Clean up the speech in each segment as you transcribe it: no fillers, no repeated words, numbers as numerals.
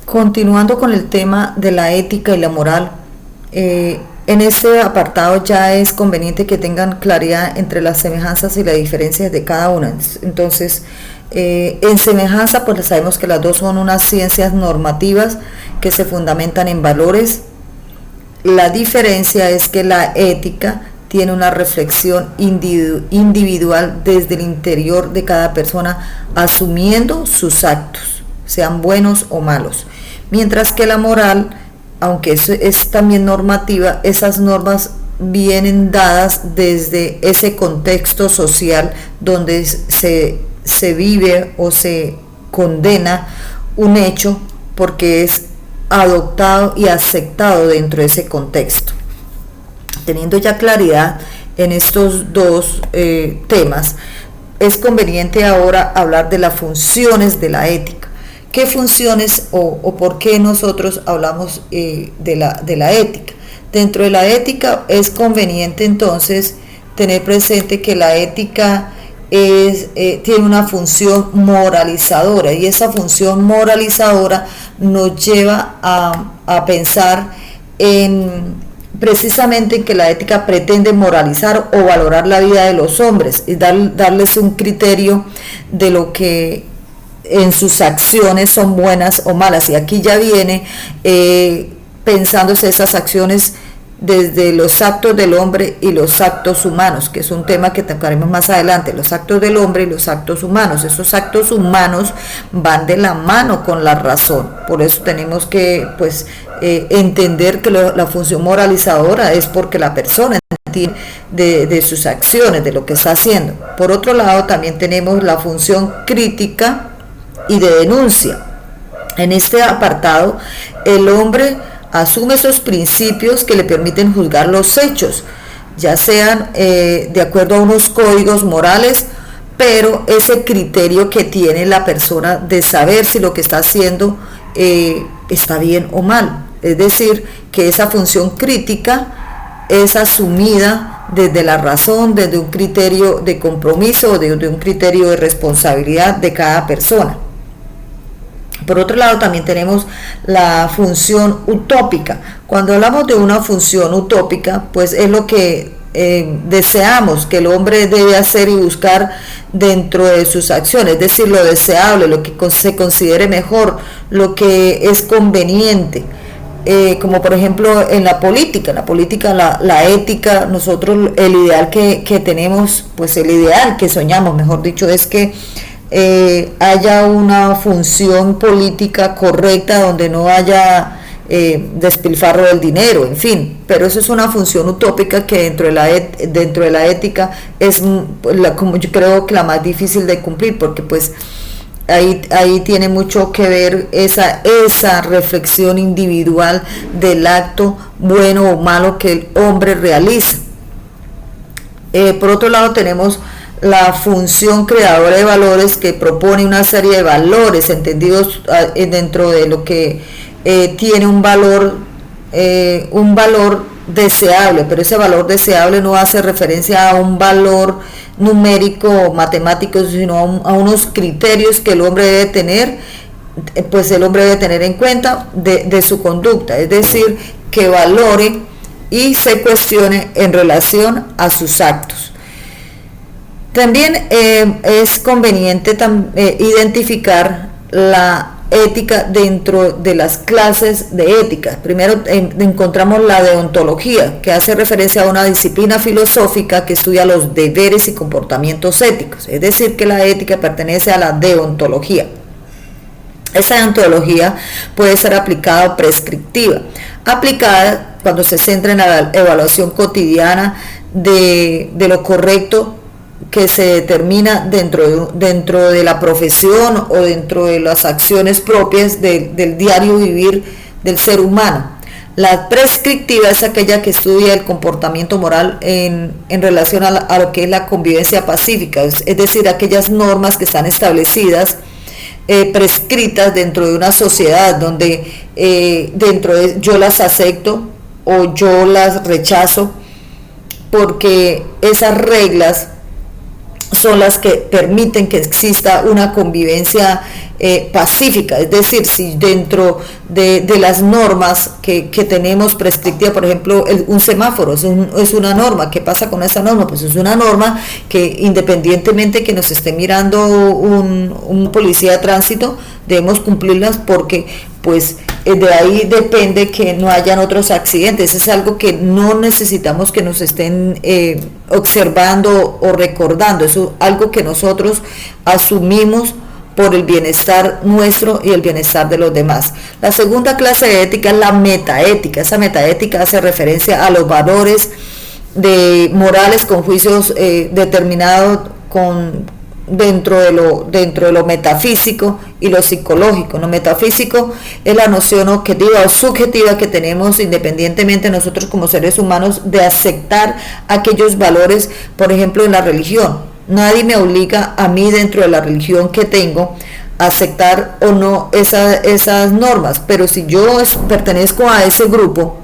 Continuando con el tema de la ética y la moral, en este apartado ya es conveniente que tengan claridad entre las semejanzas y las diferencias de cada una. Entonces, en semejanza, pues sabemos que las dos son unas ciencias normativas que se fundamentan en valores. La diferencia es que la ética tiene una reflexión individual desde el interior de cada persona, asumiendo sus actos, sean buenos o malos. Mientras que la moral, aunque es también normativa, esas normas vienen dadas desde ese contexto social donde se vive o se condena un hecho porque es adoptado y aceptado dentro de ese contexto. Teniendo ya claridad en estos dos temas, es conveniente ahora hablar de las funciones de la ética. ¿Qué funciones o por qué nosotros hablamos de la ética? Dentro de la ética es conveniente entonces tener presente que la ética tiene una función moralizadora, y esa función moralizadora nos lleva a pensar precisamente en que la ética pretende moralizar o valorar la vida de los hombres y darles un criterio de lo que en sus acciones son buenas o malas. Y aquí ya viene pensándose esas acciones desde los actos del hombre y los actos humanos, que es un tema que tocaremos más adelante, los actos del hombre y los actos humanos. Esos actos humanos van de la mano con la razón, por eso tenemos que entender que la función moralizadora es porque la persona entiende de sus acciones, de lo que está haciendo. Por otro lado, también tenemos la función crítica y de denuncia. En este apartado, el hombre asume esos principios que le permiten juzgar los hechos, ya sean de acuerdo a unos códigos morales, pero ese criterio que tiene la persona de saber si lo que está haciendo está bien o mal. Es decir, que esa función crítica es asumida desde la razón, desde un criterio de compromiso o desde un criterio de responsabilidad de cada persona. Por otro lado, también tenemos la función utópica. Cuando hablamos de una función utópica, pues es lo que deseamos que el hombre debe hacer y buscar dentro de sus acciones, es decir, lo deseable, lo que se considere mejor, lo que es conveniente. Como por ejemplo en la política, la ética, nosotros el ideal que tenemos, pues el ideal que soñamos, mejor dicho, es que haya una función política correcta donde no haya despilfarro del dinero, en fin, pero eso es una función utópica que dentro de la ética es como yo creo que la más difícil de cumplir, porque pues ahí tiene mucho que ver esa reflexión individual del acto bueno o malo que el hombre realiza. Por otro lado, tenemos la función creadora de valores, que propone una serie de valores entendidos dentro de lo que tiene un valor deseable, pero ese valor deseable no hace referencia a un valor numérico o matemático, sino a unos criterios que el hombre debe tener, pues el hombre debe tener en cuenta de su conducta, es decir, que valore y se cuestione en relación a sus actos. También es conveniente identificar la ética dentro de las clases de ética. Primero encontramos la deontología, que hace referencia a una disciplina filosófica que estudia los deberes y comportamientos éticos, es decir, que la ética pertenece a la deontología. Esta deontología puede ser aplicada o prescriptiva, aplicada cuando se centra en la evaluación cotidiana de lo correcto que se determina dentro de la profesión o dentro de las acciones propias del diario vivir del ser humano. La prescriptiva es aquella que estudia el comportamiento moral en relación a lo que es la convivencia pacífica, es decir, aquellas normas que están establecidas, prescritas dentro de una sociedad donde yo las acepto o yo las rechazo, porque esas reglas son las que permiten que exista una convivencia pacífica. Es decir, si dentro de las normas que tenemos prescriptiva, por ejemplo, un semáforo es una norma. ¿Qué pasa con esa norma? Pues es una norma que, independientemente que nos esté mirando un policía de tránsito, debemos cumplirlas, porque pues de ahí depende que no hayan otros accidentes. Es algo que no necesitamos que nos estén observando o recordando. Es algo que nosotros asumimos por el bienestar nuestro y el bienestar de los demás. La segunda clase de ética es la metaética. Esa metaética hace referencia a los valores morales con juicios determinados dentro de lo metafísico y lo psicológico. Lo metafísico es la noción objetiva o subjetiva que tenemos independientemente nosotros como seres humanos de aceptar aquellos valores, por ejemplo, en la religión. Nadie me obliga a mí, dentro de la religión que tengo, a aceptar o no esas normas, pero si yo pertenezco a ese grupo,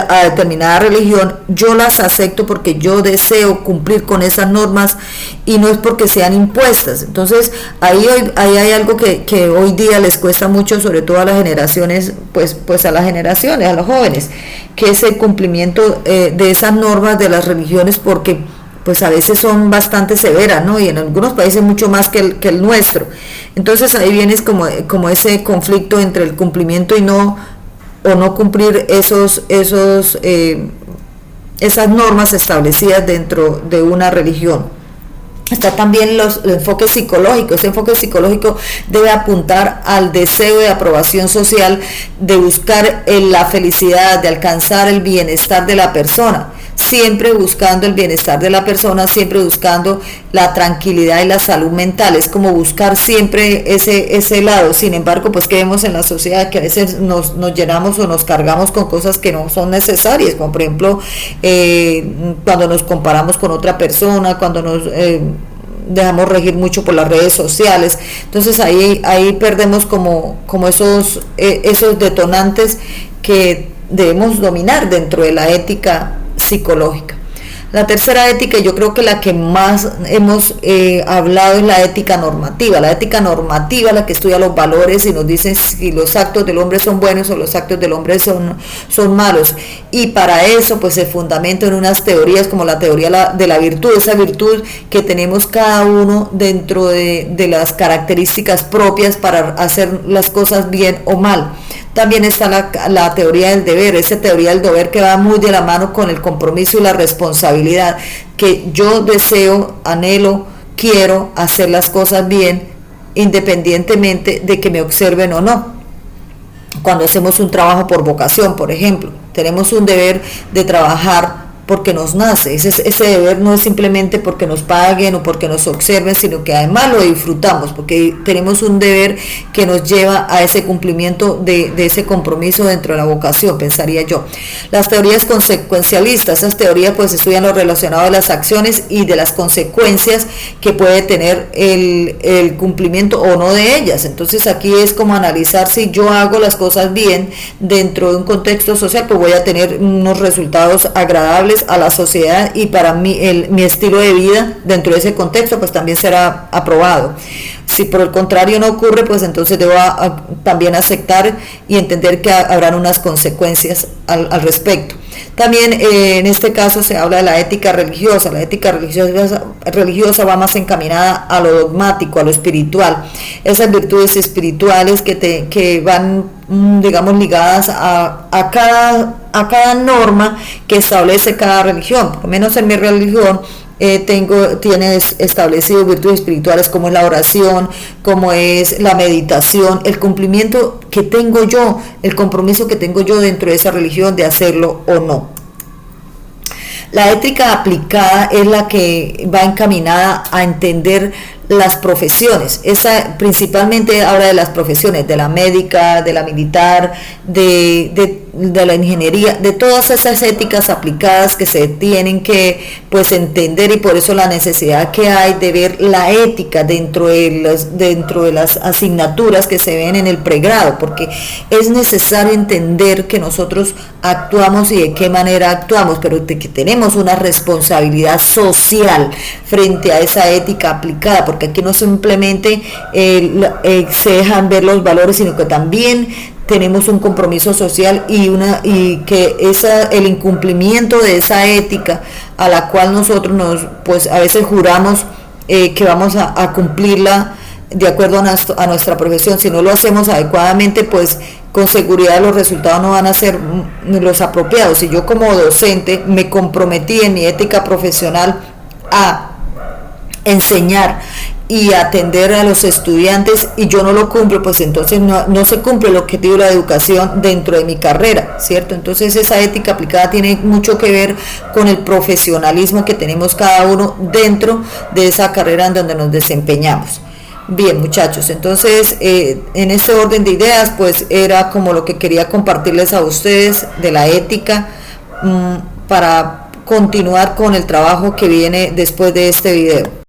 a determinada religión, yo las acepto porque yo deseo cumplir con esas normas y no es porque sean impuestas. Entonces ahí hay algo que hoy día les cuesta mucho, sobre todo a las generaciones, pues a las generaciones, a los jóvenes, que es el cumplimiento de esas normas de las religiones, porque pues a veces son bastante severas, ¿no? Y en algunos países mucho más que el nuestro. Entonces ahí viene como ese conflicto entre el cumplimiento y no cumplir esas normas establecidas dentro de una religión. Está también el enfoque psicológico. Ese enfoque psicológico debe apuntar al deseo de aprobación social, de buscar la felicidad, de alcanzar el bienestar de la persona, siempre buscando el bienestar de la persona, siempre buscando la tranquilidad y la salud mental. Es como buscar siempre ese lado. Sin embargo, pues que vemos en la sociedad que a veces nos llenamos o nos cargamos con cosas que no son necesarias, como por ejemplo cuando nos comparamos con otra persona, cuando nos dejamos regir mucho por las redes sociales. Entonces ahí perdemos como esos detonantes que debemos dominar dentro de la ética psicológica. La tercera ética, yo creo que la que más hemos hablado, es la ética normativa. La ética normativa, la que estudia los valores y nos dice si los actos del hombre son buenos o los actos del hombre son malos. Y para eso pues se fundamenta en unas teorías como la teoría de la virtud, esa virtud que tenemos cada uno dentro de las características propias para hacer las cosas bien o mal. También está la teoría del deber, esa teoría del deber que va muy de la mano con el compromiso y la responsabilidad, que yo deseo, anhelo, quiero hacer las cosas bien independientemente de que me observen o no. Cuando hacemos un trabajo por vocación, por ejemplo, tenemos un deber de trabajar porque nos nace. Ese deber no es simplemente porque nos paguen o porque nos observen, sino que además lo disfrutamos, porque tenemos un deber que nos lleva a ese cumplimiento de ese compromiso dentro de la vocación, pensaría yo. Las teorías consecuencialistas, esas teorías pues estudian lo relacionado a las acciones y de las consecuencias que puede tener el cumplimiento o no de ellas. Entonces aquí es como analizar si yo hago las cosas bien dentro de un contexto social, pues voy a tener unos resultados agradables a la sociedad, y para mí mi estilo de vida dentro de ese contexto pues también será aprobado. Si por el contrario no ocurre, pues entonces debo también aceptar y entender que habrán unas consecuencias al respecto. También en este caso se habla de la ética religiosa. La ética religiosa va más encaminada a lo dogmático, a lo espiritual. Esas virtudes espirituales que van, digamos, ligadas a cada norma que establece cada religión. Por lo menos en mi religión tiene establecido virtudes espirituales como es la oración, como es la meditación, el cumplimiento que tengo yo, el compromiso que tengo yo dentro de esa religión de hacerlo o no. La ética aplicada es la que va encaminada a entender las profesiones, principalmente habla de las profesiones, de la médica, de la militar, de la ingeniería, de todas esas éticas aplicadas que se tienen que pues entender, y por eso la necesidad que hay de ver la ética dentro de las asignaturas que se ven en el pregrado, porque es necesario entender que nosotros actuamos y de qué manera actuamos, pero de que tenemos una responsabilidad social frente a esa ética aplicada, porque aquí no simplemente se dejan ver los valores, sino que también tenemos un compromiso social y que el incumplimiento de esa ética a la cual nosotros pues a veces juramos que vamos a cumplirla de acuerdo a nuestra profesión. Si no lo hacemos adecuadamente, pues con seguridad los resultados no van a ser los apropiados. Si yo como docente me comprometí en mi ética profesional a enseñar y atender a los estudiantes y yo no lo cumplo, pues entonces no se cumple el objetivo de la educación dentro de mi carrera, ¿cierto? Entonces esa ética aplicada tiene mucho que ver con el profesionalismo que tenemos cada uno dentro de esa carrera en donde nos desempeñamos. Bien, muchachos, entonces en ese orden de ideas pues era como lo que quería compartirles a ustedes de la ética, para continuar con el trabajo que viene después de este video.